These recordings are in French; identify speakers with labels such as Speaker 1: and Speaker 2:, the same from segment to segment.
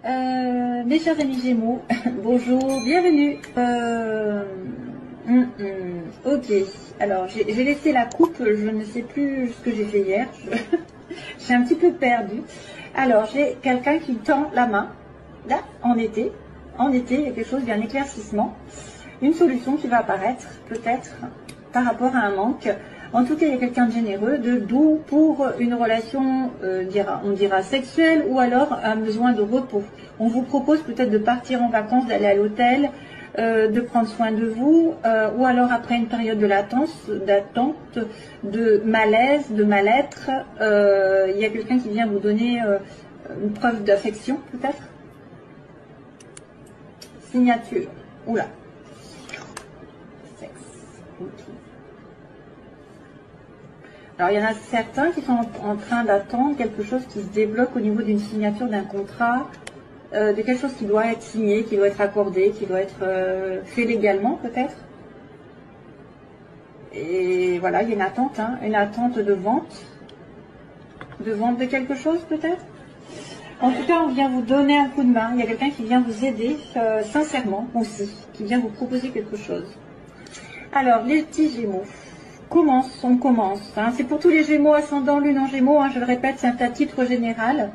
Speaker 1: Mes chers amis Gémeaux, bonjour, bienvenue. Ok, alors j'ai laissé la coupe, je ne sais plus ce que j'ai fait hier, je suis un petit peu perdue. Alors j'ai quelqu'un qui tend la main, là, en été, il y a quelque chose, il y a un éclaircissement, une solution qui va apparaître, peut-être, par rapport à un manque. En tout cas, il y a quelqu'un de généreux, de doux pour une relation, on dira sexuelle, ou alors un besoin de repos. On vous propose peut-être de partir en vacances, d'aller à l'hôtel, de prendre soin de vous, ou alors après une période de d'attente, de malaise, de mal-être, il y a quelqu'un qui vient vous donner une preuve d'affection, peut-être. Signature. Oula. Sexe. Ok. Alors, il y en a certains qui sont en train d'attendre quelque chose qui se débloque au niveau d'une signature d'un contrat, de quelque chose qui doit être signé, qui doit être accordé, qui doit être fait légalement peut-être. Et voilà, il y a une attente de vente de quelque chose peut-être. En tout cas, on vient vous donner un coup de main. Il y a quelqu'un qui vient vous aider sincèrement aussi, qui vient vous proposer quelque chose. Alors, les petits Gémeaux. On commence. Hein. C'est pour tous les Gémeaux, ascendant, lune en Gémeaux. Hein, je le répète, c'est un titre général.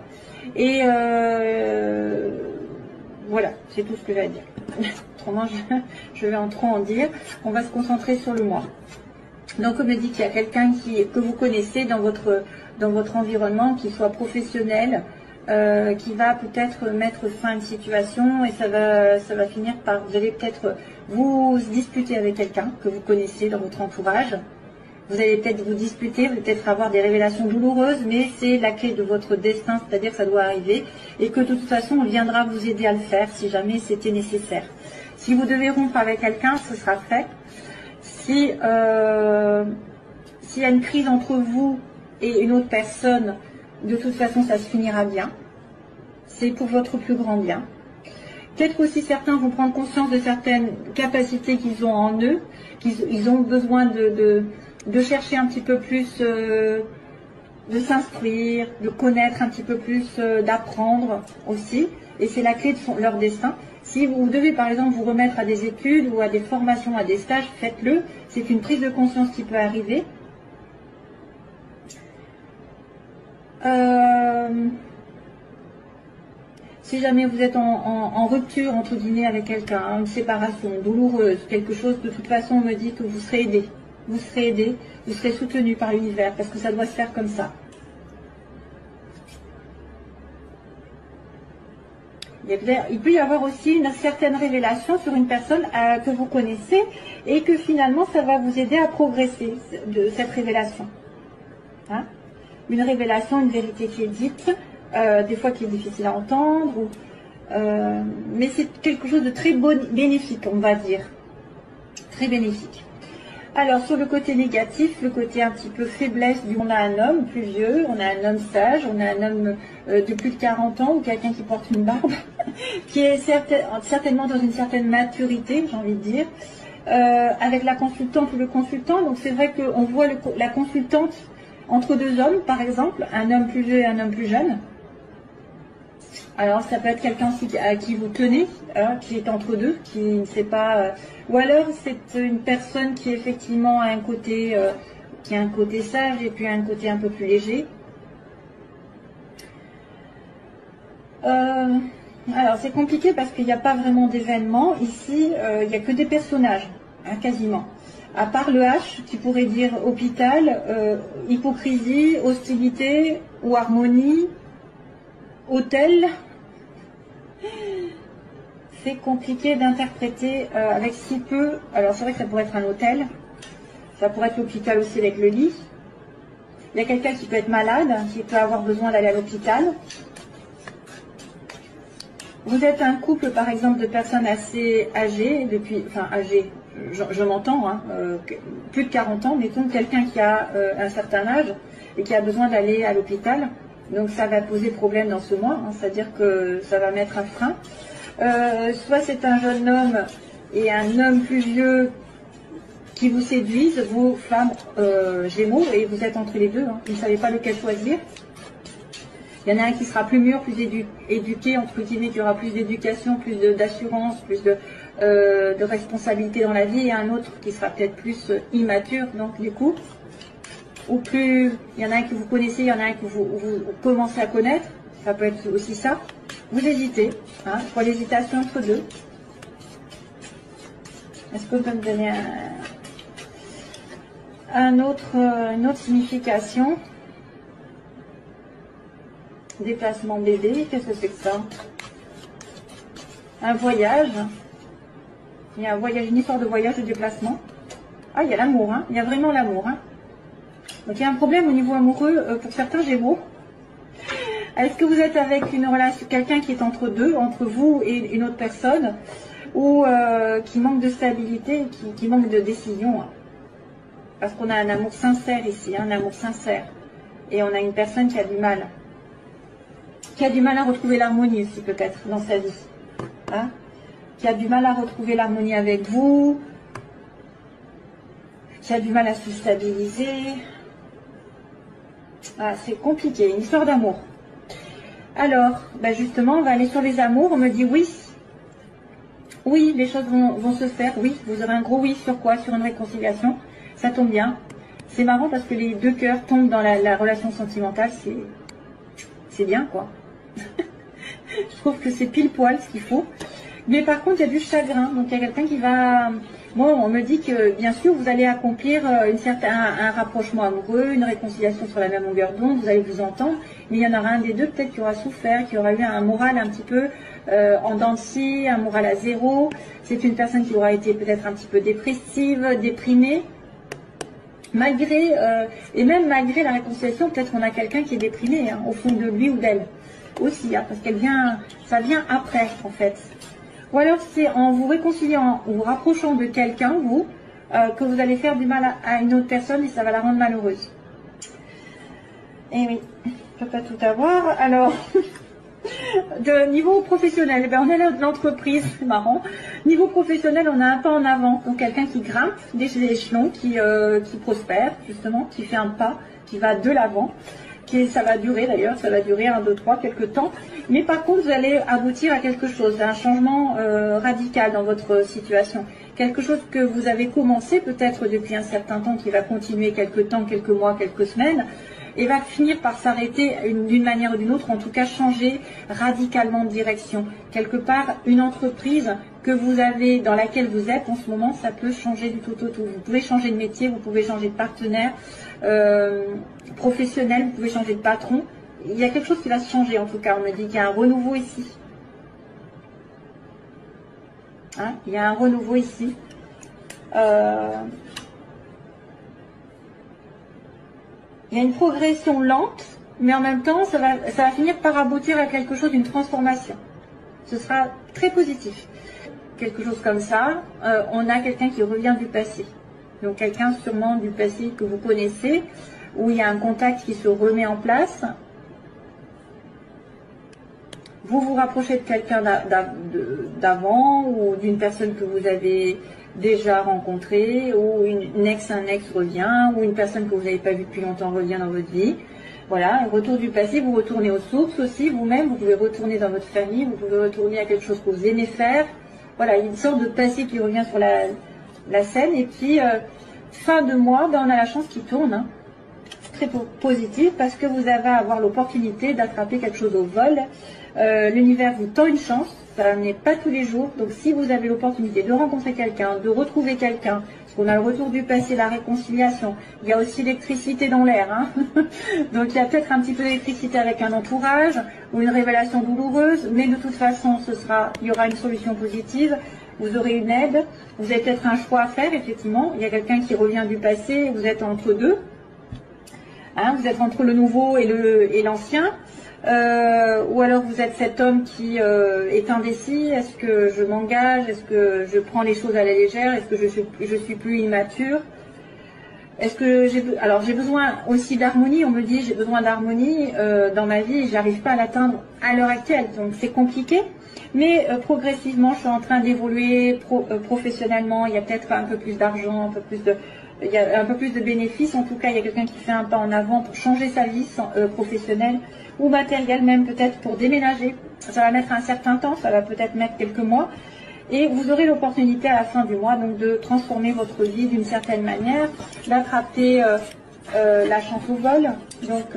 Speaker 1: Et voilà, c'est tout ce que j'ai à dire. Autrement, je vais en trop en dire. On va se concentrer sur le mois. Donc, on me dit qu'il y a quelqu'un que vous connaissez dans votre environnement, qui soit professionnel, qui va peut-être mettre fin à une situation et ça va finir par, vous allez peut-être vous disputer avec quelqu'un que vous connaissez dans votre entourage. Vous allez peut-être vous disputer, vous allez peut-être avoir des révélations douloureuses, mais c'est la clé de votre destin, c'est-à-dire que ça doit arriver et que de toute façon on viendra vous aider à le faire si jamais c'était nécessaire. Si vous devez rompre avec quelqu'un, ce sera fait. S'il y a une crise entre vous et une autre personne, de toute façon ça se finira bien. C'est pour votre plus grand bien. Peut-être aussi certains vont prendre conscience de certaines capacités qu'ils ont en eux, qu'ils ont besoin de chercher un petit peu plus, de s'instruire, de connaître un petit peu plus, d'apprendre aussi. Et c'est la clé de leur destin. Si vous devez par exemple vous remettre à des études ou à des formations, à des stages, faites-le. C'est une prise de conscience qui peut arriver. Si jamais vous êtes en rupture, entre guillemets, avec quelqu'un, une séparation douloureuse, quelque chose, de toute façon, on me dit que vous serez aidé. Vous serez aidé, vous serez soutenu par l'univers, parce que ça doit se faire comme ça. Il peut y avoir aussi une certaine révélation sur une personne que vous connaissez et que finalement, ça va vous aider à progresser de cette révélation. Hein? Une révélation, une vérité qui est dite, des fois qui est difficile à entendre, mais c'est quelque chose de très bénéfique, on va dire. Très bénéfique. Alors, sur le côté négatif, le côté un petit peu faiblesse, on a un homme plus vieux, on a un homme sage, on a un homme de plus de 40 ans, ou quelqu'un qui porte une barbe, qui est certainement dans une certaine maturité, j'ai envie de dire, avec la consultante ou le consultant. Donc, c'est vrai qu'on voit la consultante entre deux hommes, par exemple, un homme plus vieux et un homme plus jeune. Alors, ça peut être quelqu'un à qui vous tenez, hein, qui est entre deux, qui ne sait pas... ou alors, c'est une personne qui, effectivement, a un côté, sage et puis un côté un peu plus léger. Alors, c'est compliqué parce qu'il n'y a pas vraiment d'événements. Ici, il n'y a que des personnages, hein, quasiment. À part le H, qui pourrait dire hôpital, hypocrisie, hostilité ou harmonie, hôtel. C'est compliqué d'interpréter avec si peu. Alors c'est vrai que ça pourrait être un hôtel, ça pourrait être l'hôpital aussi avec le lit. Il y a quelqu'un qui peut être malade, qui peut avoir besoin d'aller à l'hôpital. Vous êtes un couple par exemple de personnes assez âgées, âgées, je m'entends, hein, plus de 40 ans, mettons quelqu'un qui a un certain âge et qui a besoin d'aller à l'hôpital. Donc ça va poser problème dans ce mois, hein, c'est-à-dire que ça va mettre un frein. Soit c'est un jeune homme et un homme plus vieux qui vous séduisent, vous femmes Gémeaux, et vous êtes entre les deux, hein, vous ne savez pas lequel choisir. Il y en a un qui sera plus mûr, plus éduqué, entre guillemets, qui aura plus d'éducation, plus d'assurance, plus de responsabilité dans la vie, et un autre qui sera peut-être plus immature, donc du coup, ou plus, il y en a un que vous connaissez, il y en a un que vous commencez à connaître, ça peut être aussi ça. Vous hésitez, hein, pour l'hésitation entre deux. Est-ce que vous pouvez me donner une autre signification? Déplacement bébé, qu'est-ce que c'est que ça? Un voyage. Il y a un voyage, une histoire de voyage, de déplacement. Ah, il y a l'amour, hein. Il y a vraiment l'amour, hein. Donc il y a un problème au niveau amoureux pour certains Gémeaux. Est-ce que vous êtes avec une relation, quelqu'un qui est entre deux, entre vous et une autre personne, ou qui manque de stabilité, qui manque de décision, hein. Parce qu'on a un amour sincère ici, hein, un amour sincère. Et on a une personne qui a du mal. Qui a du mal à retrouver l'harmonie aussi peut-être dans sa vie. Hein, qui a du mal à retrouver l'harmonie avec vous. Qui a du mal à se stabiliser. Ah, c'est compliqué, une histoire d'amour. Alors, ben justement, on va aller sur les amours. On me dit oui. Oui, les choses vont se faire. Oui, vous aurez un gros oui sur quoi? Sur une réconciliation. Ça tombe bien. C'est marrant parce que les deux cœurs tombent dans la relation sentimentale. C'est bien, quoi. Je trouve que c'est pile poil ce qu'il faut. Mais par contre, il y a du chagrin. Donc, il y a quelqu'un qui va... Bon, on me dit que, bien sûr, vous allez accomplir un rapprochement amoureux, une réconciliation sur la même longueur d'onde, vous allez vous entendre. Mais il y en aura un des deux, peut-être, qui aura souffert, qui aura eu un moral un petit peu en dents de scie, un moral à zéro. C'est une personne qui aura été peut-être un petit peu dépressive, déprimée. Malgré, et même malgré la réconciliation, peut-être qu'on a quelqu'un qui est déprimé, hein, au fond de lui ou d'elle. Aussi, hein, parce ça vient après, en fait. Ou alors c'est en vous réconciliant ou vous rapprochant de quelqu'un, vous, que vous allez faire du mal à une autre personne et ça va la rendre malheureuse. Et oui, je ne peux pas tout avoir. Alors, de niveau professionnel, ben on est là de l'entreprise, c'est marrant. Niveau professionnel, on a un pas en avant. Donc quelqu'un qui grimpe des échelons, qui prospère, justement, qui fait un pas, qui va de l'avant. Ça va durer d'ailleurs, ça va durer 1, 2, 3, quelques temps. Mais par contre, vous allez aboutir à quelque chose, à un changement radical dans votre situation. Quelque chose que vous avez commencé peut-être depuis un certain temps, qui va continuer quelques temps, quelques mois, quelques semaines, et va finir par s'arrêter d'une manière ou d'une autre, en tout cas changer radicalement de direction. Quelque part, une entreprise que vous avez, dans laquelle vous êtes en ce moment, ça peut changer du tout au tout. Vous pouvez changer de métier, vous pouvez changer de partenaire professionnel, vous pouvez changer de patron. Il y a quelque chose qui va se changer en tout cas, on me dit qu'il y a un renouveau ici. Hein, il y a un renouveau ici. Il y a une progression lente, mais en même temps, ça va finir par aboutir à quelque chose, une transformation. Ce sera très positif. Quelque chose comme ça, on a quelqu'un qui revient du passé. Donc quelqu'un sûrement du passé que vous connaissez, où il y a un contact qui se remet en place. Vous vous rapprochez de quelqu'un d'avant ou d'une personne que vous avez déjà rencontrée, ou un ex revient, ou une personne que vous n'avez pas vue depuis longtemps revient dans votre vie. Voilà, retour du passé, vous retournez aux sources aussi, vous-même, vous pouvez retourner dans votre famille, vous pouvez retourner à quelque chose que vous aimez faire. Voilà, il y a une sorte de passé qui revient sur la scène, et puis fin de mois, ben, on a la chance qui tourne. Hein. Très positif parce que vous allez avoir l'opportunité d'attraper quelque chose au vol. L'univers vous tend une chance, ça n'est pas tous les jours, donc si vous avez l'opportunité de rencontrer quelqu'un, de retrouver quelqu'un, parce qu'on a le retour du passé, la réconciliation, il y a aussi l'électricité dans l'air, hein. Donc il y a peut-être un petit peu d'électricité avec un entourage, ou une révélation douloureuse, mais de toute façon il y aura une solution positive, vous aurez une aide, vous avez peut-être un choix à faire, effectivement, il y a quelqu'un qui revient du passé, vous êtes entre deux, hein, vous êtes entre le nouveau et l'ancien. Ou alors vous êtes cet homme qui est indécis, est-ce que je m'engage, est-ce que je prends les choses à la légère, est-ce que je suis plus immature, est-ce que j'ai besoin aussi d'harmonie, on me dit j'ai besoin d'harmonie dans ma vie et j'arrive pas à l'atteindre à l'heure actuelle, donc c'est compliqué, mais progressivement je suis en train d'évoluer professionnellement, il y a peut-être un peu plus d'argent, un peu plus il y a un peu plus de bénéfices. En tout cas, il y a quelqu'un qui fait un pas en avant pour changer sa vie professionnelle ou matérielle, même peut-être pour déménager. Ça va mettre un certain temps, ça va peut-être mettre quelques mois. Et vous aurez l'opportunité à la fin du mois donc de transformer votre vie d'une certaine manière, d'attraper la chance au vol. Donc,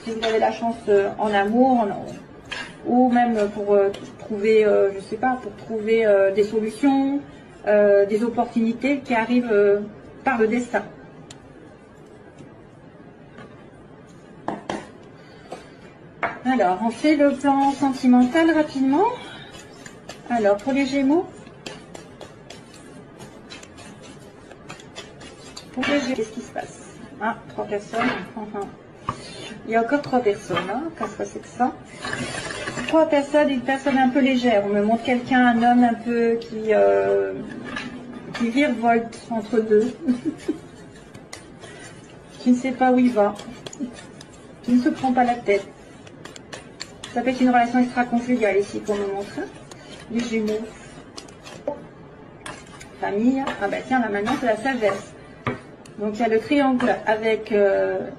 Speaker 1: si vous avez la chance en amour, ou même pour trouver, je sais pas, pour trouver des solutions, des opportunités qui arrivent par le destin. Alors, on fait le plan sentimental rapidement. Alors, pour les Gémeaux, qu'est-ce qui se passe? Ah, 3 personnes. Enfin, il y a encore 3 personnes. Hein. Qu'est-ce que c'est que ça? 3 personnes, une personne un peu légère. On me montre quelqu'un, un homme un peu qui virevolte entre deux, qui ne sait pas où il va, qui ne se prend pas la tête. Ça peut être une relation extra-conjugale ici qu'on me montre. Les Gémeaux. Famille. Ah bah tiens, là maintenant c'est la sagesse. Donc il y a le triangle avec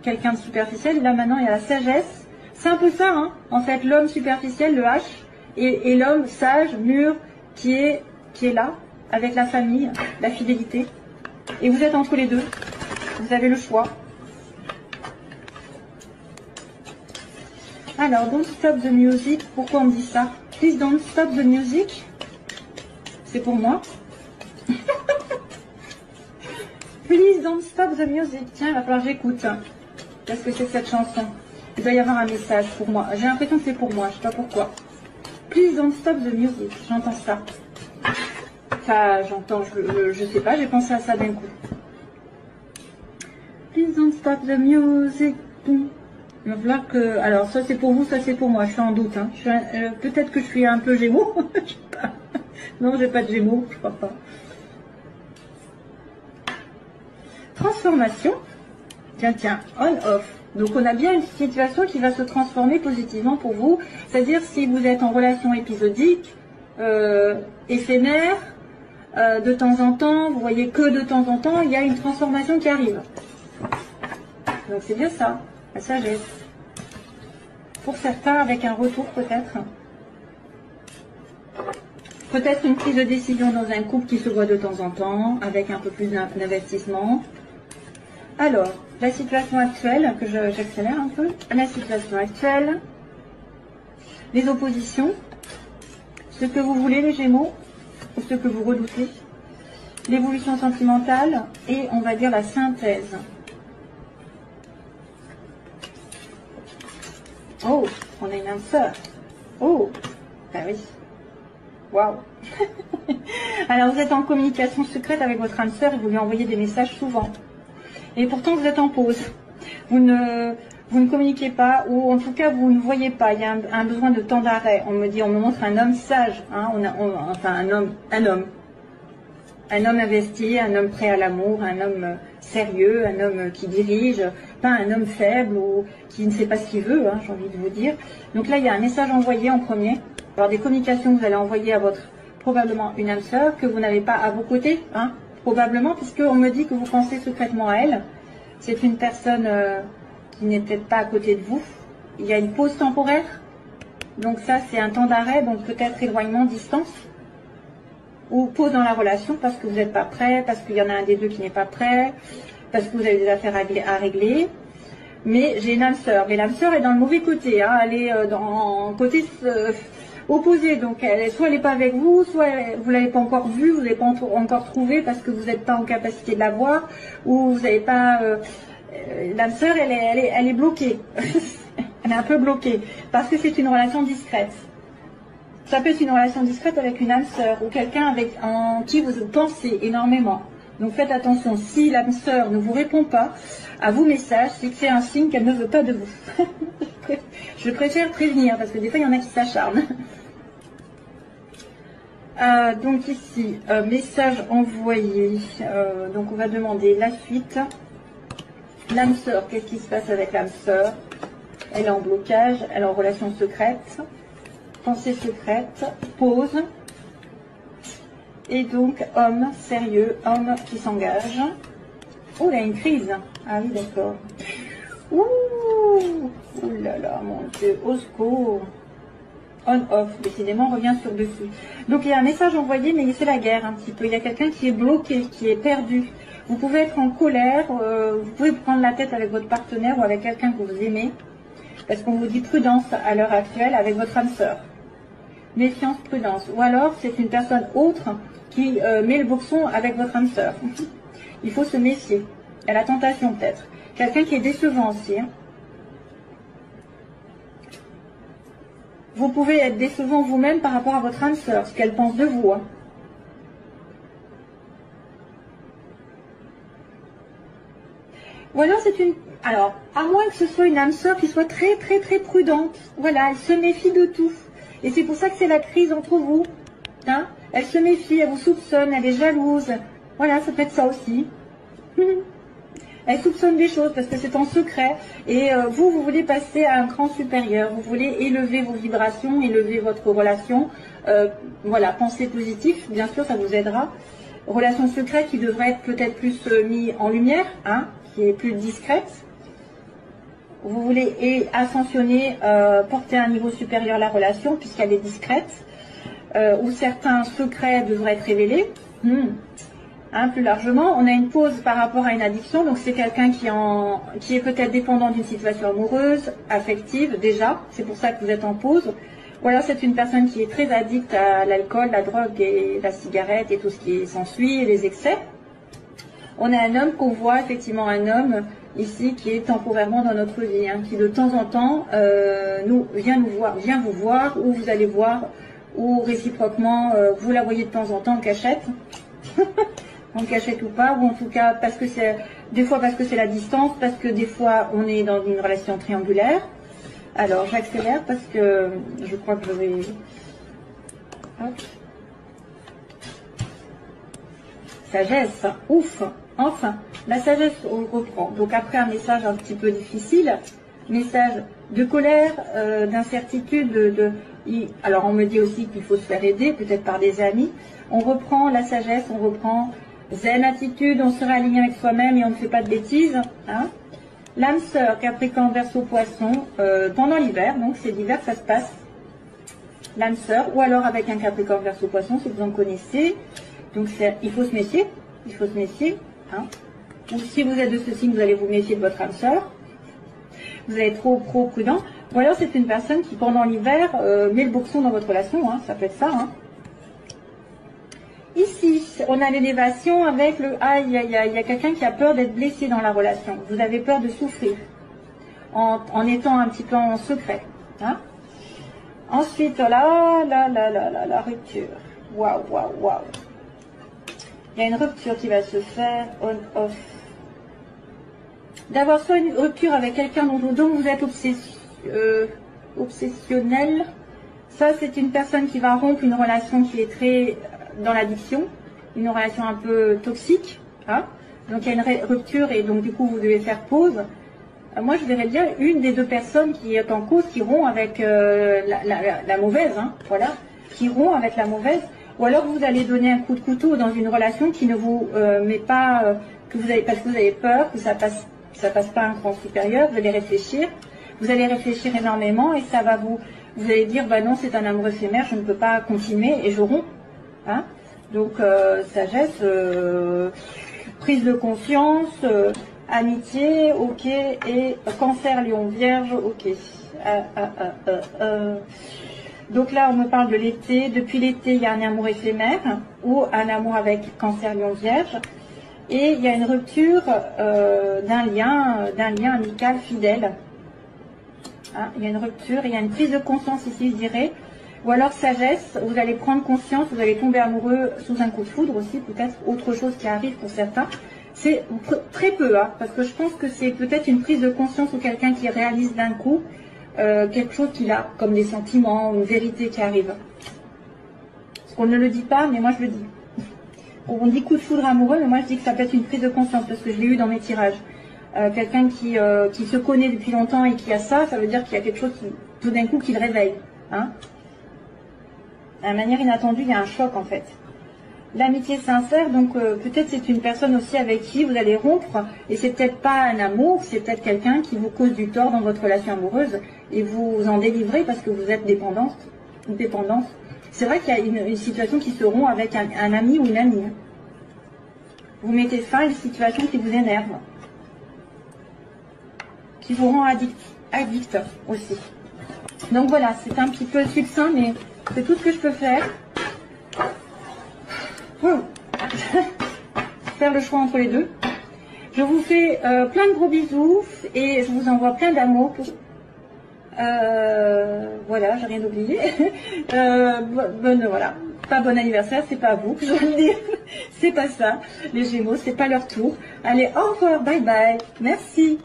Speaker 1: quelqu'un de superficiel. Et là maintenant il y a la sagesse. C'est un peu ça, hein. En fait, l'homme superficiel, le H, et l'homme sage, mûr, qui est là, avec la famille, la fidélité. Et vous êtes entre les deux. Vous avez le choix. Alors, don't stop the music. Pourquoi on me dit ça? Please don't stop the music. C'est pour moi. Please don't stop the music. Tiens, il va falloir que j'écoute. Qu'est-ce que c'est que cette chanson? Il doit y avoir un message pour moi. J'ai l'impression que c'est pour moi. Je sais pas pourquoi. Please don't stop the music. J'entends ça. Enfin, j'entends, je sais pas, j'ai pensé à ça d'un coup. Please don't stop the music. Il va falloir que... Alors, ça c'est pour vous, ça c'est pour moi. Je suis en doute. Hein. Peut-être que je suis un peu Gémeaux. Je sais pas. Non, j'ai pas de Gémeaux, je crois pas. Transformation. Tiens, on-off. Donc, on a bien une situation qui va se transformer positivement pour vous. C'est-à-dire, si vous êtes en relation épisodique, éphémère, de temps en temps, vous voyez que de temps en temps, il y a une transformation qui arrive. Donc, c'est bien ça, la sagesse. Pour certains, avec un retour peut-être. Peut-être une prise de décision dans un couple qui se voit de temps en temps, avec un peu plus d'investissement. Alors, la situation actuelle, que j'accélère un peu, la situation actuelle, les oppositions, ce que vous voulez les Gémeaux, ou ce que vous redoutez, l'évolution sentimentale et on va dire la synthèse. Oh, on a une âme sœur. Oh, ben oui. Waouh. Alors vous êtes en communication secrète avec votre âme sœur et vous lui envoyez des messages souvent. Et pourtant vous êtes en pause. Vous ne communiquez pas, ou en tout cas vous ne voyez pas. Il y a un besoin de temps d'arrêt. On me montre un homme sage, hein, enfin un homme investi, un homme prêt à l'amour, un homme sérieux, un homme qui dirige, pas un homme faible ou qui ne sait pas ce qu'il veut, hein, j'ai envie de vous dire. Donc là il y a un message envoyé en premier. Alors des communications que vous allez envoyer à votre, probablement une âme sœur que vous n'avez pas à vos côtés, hein, probablement, puisqu'on me dit que vous pensez secrètement à elle. C'est une personne qui n'est peut-être pas à côté de vous. Il y a une pause temporaire. Donc ça, c'est un temps d'arrêt, donc peut-être éloignement, distance. Ou pause dans la relation parce que vous n'êtes pas prêt, parce qu'il y en a un des deux qui n'est pas prêt, parce que vous avez des affaires à régler. Mais j'ai une âme sœur. Mais l'âme sœur est dans le mauvais côté. Hein. Elle est dans le côté opposé. Donc soit elle n'est pas avec vous, soit vous ne l'avez pas encore vue, vous ne l'avez pas encore trouvée parce que vous n'êtes pas en capacité de la voir, ou vous n'avez pas... l'âme sœur, elle est bloquée. Elle est un peu bloquée parce que c'est une relation discrète. Ça peut être une relation discrète avec une âme sœur ou quelqu'un en qui vous pensez énormément. Donc faites attention, si l'âme sœur ne vous répond pas à vos messages, c'est que c'est un signe qu'elle ne veut pas de vous. Je préfère prévenir parce que des fois il y en a qui s'acharnent. Donc ici, message envoyé. Donc on va demander la suite. L'âme sœur, qu'est-ce qui se passe avec l'âme sœur? Elle est en blocage, elle est en relation secrète. Pensée secrète, pause. Et donc, homme sérieux, homme qui s'engage. Oh, là, une crise. Ah oui, d'accord. Ouh, ouh là là, mon Dieu, au secours. On-off, décidément, on revient sur dessus. Donc, il y a un message envoyé, mais c'est la guerre un petit peu. Il y a quelqu'un qui est bloqué, qui est perdu. Vous pouvez être en colère, vous pouvez prendre la tête avec votre partenaire ou avec quelqu'un que vous aimez. Parce qu'on vous dit prudence à l'heure actuelle avec votre âme sœur. Méfiance, prudence. Ou alors, c'est une personne autre qui met le boxon avec votre âme sœur. Il faut se méfier. Il y a la tentation peut-être. Quelqu'un qui est décevant aussi. Hein. Vous pouvez être décevant vous-même par rapport à votre âme sœur, ce qu'elle pense de vous. Hein. Ou alors c'est une... Alors, à moins que ce soit une âme sœur qui soit très très très prudente. Voilà, elle se méfie de tout. Et c'est pour ça que c'est la crise entre vous. Hein. Elle se méfie, elle vous soupçonne, elle est jalouse. Voilà, ça peut être ça aussi. Elle soupçonne des choses parce que c'est en secret. Et vous voulez passer à un cran supérieur. Vous voulez élever vos vibrations, élever votre relation. Voilà, pensez positif, bien sûr, ça vous aidera. Relation secrète qui devrait être peut-être plus mise en lumière, hein, qui est plus discrète. Vous voulez ascensionner, porter à un niveau supérieur la relation puisqu'elle est discrète. Où certains secrets devraient être révélés. Hein, plus largement, on a une pause par rapport à une addiction, donc c'est quelqu'un qui est peut-être dépendant d'une situation amoureuse, affective déjà, c'est pour ça que vous êtes en pause. Ou alors c'est une personne qui est très addicte à l'alcool, la drogue et la cigarette et tout ce qui s'ensuit, et les excès. On a un homme qu'on voit, effectivement un homme ici qui est temporairement dans notre vie, hein, qui de temps en temps vient vous voir, ou vous allez voir, ou réciproquement, vous la voyez de temps en temps en cachette. En cachette ou pas, ou en tout cas parce que c'est des fois parce que c'est la distance, parce que des fois on est dans une relation triangulaire. Alors j'accélère parce que je crois que je vais... Hop. Sagesse, ouf, enfin, la sagesse on reprend. Donc après un message un petit peu difficile, message de colère, d'incertitude, alors on me dit aussi qu'il faut se faire aider, peut-être par des amis. On reprend la sagesse, on reprend zen attitude, on se réaligne avec soi-même et on ne fait pas de bêtises. Hein. L'âme sœur, Capricorne, Verseau, Poisson, pendant l'hiver, donc c'est l'hiver que ça se passe. L'âme sœur, ou alors avec un Capricorne, Verseau, Poisson, si vous en connaissez. Donc il faut se méfier, il faut se méfier. Hein. Ou si vous êtes de ce signe, vous allez vous méfier de votre âme sœur. Vous allez être trop prudent. Ou alors c'est une personne qui pendant l'hiver met le boxon dans votre relation, hein, ça peut être ça. Hein. Ici, on a l'élévation avec le aïe aïe aïe. Il y a quelqu'un qui a peur d'être blessé dans la relation. Vous avez peur de souffrir en étant un petit peu en secret. Hein. Ensuite, la rupture. Waouh, waouh, waouh. Il y a une rupture qui va se faire on-off. D'avoir soit une rupture avec quelqu'un dont vous êtes obsessionnel. Ça, c'est une personne qui va rompre une relation qui est très dans l'addiction, une relation un peu toxique. Hein. Donc, il y a une rupture et donc, du coup, vous devez faire pause. Moi, je verrais bien une des deux personnes qui est en cause, qui rompt avec la mauvaise. Hein, voilà, qui rompt avec la mauvaise. Ou alors, vous allez donner un coup de couteau dans une relation qui ne vous met pas... parce que vous avez peur que ça passe pas un cran supérieur. Vous allez réfléchir. Vous allez réfléchir énormément et ça va vous allez dire, bah non, c'est un amour éphémère, je ne peux pas continuer et je romps. Hein. Donc, sagesse, prise de conscience, amitié, ok, et cancer, lion, vierge, ok. Donc là, on me parle de l'été. Depuis l'été, il y a un amour éphémère ou un amour avec cancer, lion, vierge. Et il y a une rupture d'un lien amical fidèle. Hein, il y a une rupture, il y a une prise de conscience ici, je dirais. Ou alors sagesse, vous allez prendre conscience, vous allez tomber amoureux sous un coup de foudre aussi, peut-être autre chose qui arrive pour certains. C'est très peu, hein, parce que je pense que c'est peut-être une prise de conscience ou quelqu'un qui réalise d'un coup quelque chose qu'il a, comme des sentiments, une vérité qui arrive. Parce qu'on ne le dit pas, mais moi je le dis. On dit coup de foudre amoureux, mais moi je dis que ça peut être une prise de conscience, parce que je l'ai eu dans mes tirages. Quelqu'un qui se connaît depuis longtemps et qui a ça, ça veut dire qu'il y a quelque chose qui, tout d'un coup, qui le réveille. Hein. De manière inattendue, il y a un choc en fait. L'amitié sincère, donc peut-être c'est une personne aussi avec qui vous allez rompre, et c'est peut-être pas un amour, c'est peut-être quelqu'un qui vous cause du tort dans votre relation amoureuse, et vous en délivrez parce que vous êtes dépendante. C'est vrai qu'il y a une situation qui se rompt avec un ami ou une amie. Vous mettez fin à une situation qui vous énerve, qui vous rend addict aussi. Donc voilà, c'est un petit peu succinct, mais c'est tout ce que je peux faire. Faire le choix entre les deux. Je vous fais plein de gros bisous et je vous envoie plein d'amour. Voilà, j'ai rien oublié. Voilà, pas bon anniversaire, c'est pas à vous que je dois le dire. C'est pas ça. Les Gémeaux, c'est pas leur tour. Allez, au revoir, bye bye. Merci.